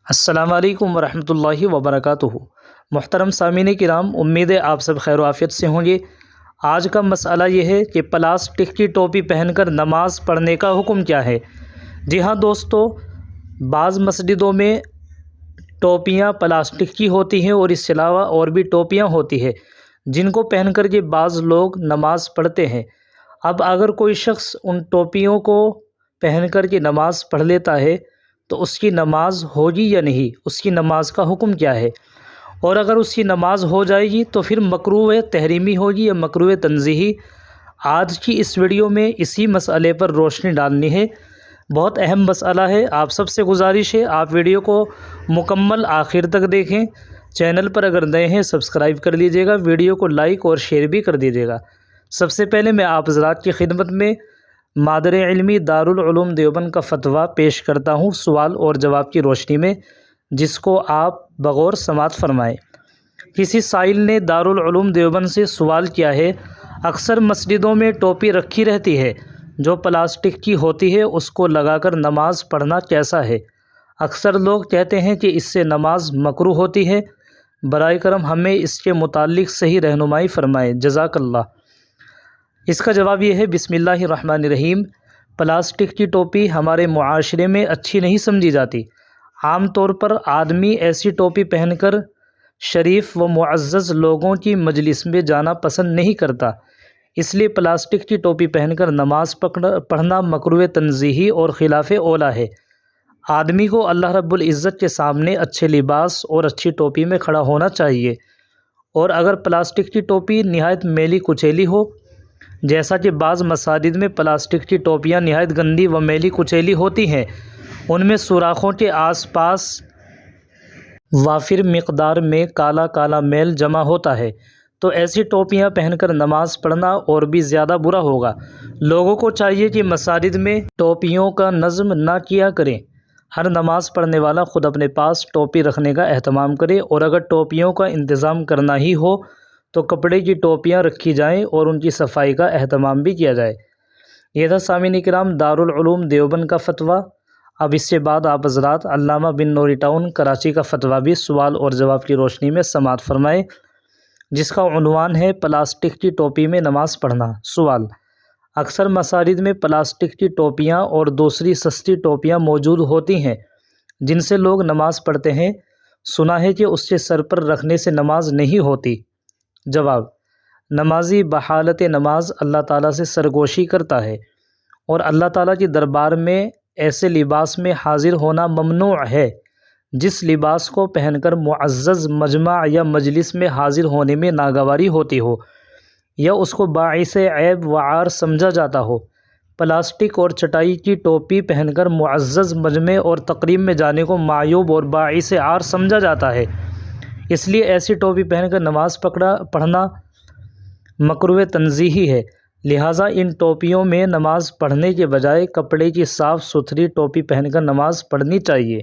السلام علیکم ورحمۃ اللہ وبرکاتہ۔ محترم سامعین کرام، امید ہے آپ سب خیر و عافیت سے ہوں گے۔ آج کا مسئلہ یہ ہے کہ پلاسٹک کی ٹوپی پہن کر نماز پڑھنے کا حکم کیا ہے۔ جی ہاں دوستو، بعض مسجدوں میں ٹوپیاں پلاسٹک کی ہوتی ہیں اور اس کے علاوہ اور بھی ٹوپیاں ہوتی ہیں جن کو پہن کر کے بعض لوگ نماز پڑھتے ہیں۔ اب اگر کوئی شخص ان ٹوپیوں کو پہن کر کے نماز پڑھ لیتا ہے تو اس کی نماز ہوگی یا نہیں، اس کی نماز کا حکم کیا ہے، اور اگر اس کی نماز ہو جائے گی تو پھر مکروہ تحریمی ہوگی یا مکروہ تنزیہی۔ آج کی اس ویڈیو میں اسی مسئلے پر روشنی ڈالنی ہے۔ بہت اہم مسئلہ ہے، آپ سب سے گزارش ہے آپ ویڈیو کو مکمل آخر تک دیکھیں۔ چینل پر اگر نئے ہیں سبسکرائب کر لیجئے گا، ویڈیو کو لائک اور شیئر بھی کر دیجئے گا۔ سب سے پہلے میں آپ حضرات کی خدمت میں مادر علمی دارالعلوم دیوبند کا فتویٰ پیش کرتا ہوں سوال اور جواب کی روشنی میں، جس کو آپ بغور سماعت فرمائیں۔ کسی سائل نے دارالعلوم دیوبند سے سوال کیا ہے، اکثر مسجدوں میں ٹوپی رکھی رہتی ہے جو پلاسٹک کی ہوتی ہے، اس کو لگا کر نماز پڑھنا کیسا ہے؟ اکثر لوگ کہتے ہیں کہ اس سے نماز مکروہ ہوتی ہے، برائے کرم ہمیں اس کے متعلق صحیح رہنمائی فرمائیں، جزاک اللہ۔ اس کا جواب یہ ہے، بسم اللہ الرحمن الرحیم۔ پلاسٹک کی ٹوپی ہمارے معاشرے میں اچھی نہیں سمجھی جاتی۔ عام طور پر آدمی ایسی ٹوپی پہن کر شریف و معزز لوگوں کی مجلس میں جانا پسند نہیں کرتا، اس لیے پلاسٹک کی ٹوپی پہن کر نماز پڑھنا مکروہ تنزیہی اور خلاف اولیٰ ہے۔ آدمی کو اللہ رب العزت کے سامنے اچھے لباس اور اچھی ٹوپی میں کھڑا ہونا چاہیے، اور اگر پلاسٹک کی ٹوپی نہایت میلی کچیلی ہو، جیسا کہ بعض مساجد میں پلاسٹک کی ٹوپیاں نہایت گندی و میلی کچیلی ہوتی ہیں، ان میں سوراخوں کے آس پاس وافر مقدار میں کالا کالا میل جمع ہوتا ہے، تو ایسی ٹوپیاں پہن کر نماز پڑھنا اور بھی زیادہ برا ہوگا۔ لوگوں کو چاہیے کہ مساجد میں ٹوپیوں کا نظم نہ کیا کریں۔ ہر نماز پڑھنے والا خود اپنے پاس ٹوپی رکھنے کا اہتمام کرے، اور اگر ٹوپیوں کا انتظام کرنا ہی ہو تو کپڑے کی ٹوپیاں رکھی جائیں اور ان کی صفائی کا اہتمام بھی کیا جائے۔ یہ تھا سامعین کرام دارالعلوم دیوبند کا فتویٰ۔ اب اس کے بعد آپ حضرات علامہ بن نوری ٹاؤن کراچی کا فتویٰ بھی سوال اور جواب کی روشنی میں سماعت فرمائے، جس کا عنوان ہے پلاسٹک کی ٹوپی میں نماز پڑھنا۔ سوال: اکثر مساجد میں پلاسٹک کی ٹوپیاں اور دوسری سستی ٹوپیاں موجود ہوتی ہیں جن سے لوگ نماز پڑھتے ہیں، سنا ہے کہ اس سے سر پر رکھنے سے نماز نہیں ہوتی۔ جواب: نمازی بحالت نماز اللہ تعالیٰ سے سرگوشی کرتا ہے، اور اللہ تعالیٰ کے دربار میں ایسے لباس میں حاضر ہونا ممنوع ہے جس لباس کو پہن کر معزز مجمع یا مجلس میں حاضر ہونے میں ناگواری ہوتی ہو یا اس کو باعث عیب و عار سمجھا جاتا ہو۔ پلاسٹک اور چٹائی کی ٹوپی پہن کر معزز مجمع اور تقریب میں جانے کو معیوب اور باعث عار سمجھا جاتا ہے، اس لیے ایسی ٹوپی پہن کر نماز پڑھنا مکروہ تنزیہی ہے۔ لہٰذا ان ٹوپیوں میں نماز پڑھنے کے بجائے کپڑے کی صاف ستھری ٹوپی پہن کر نماز پڑھنی چاہیے۔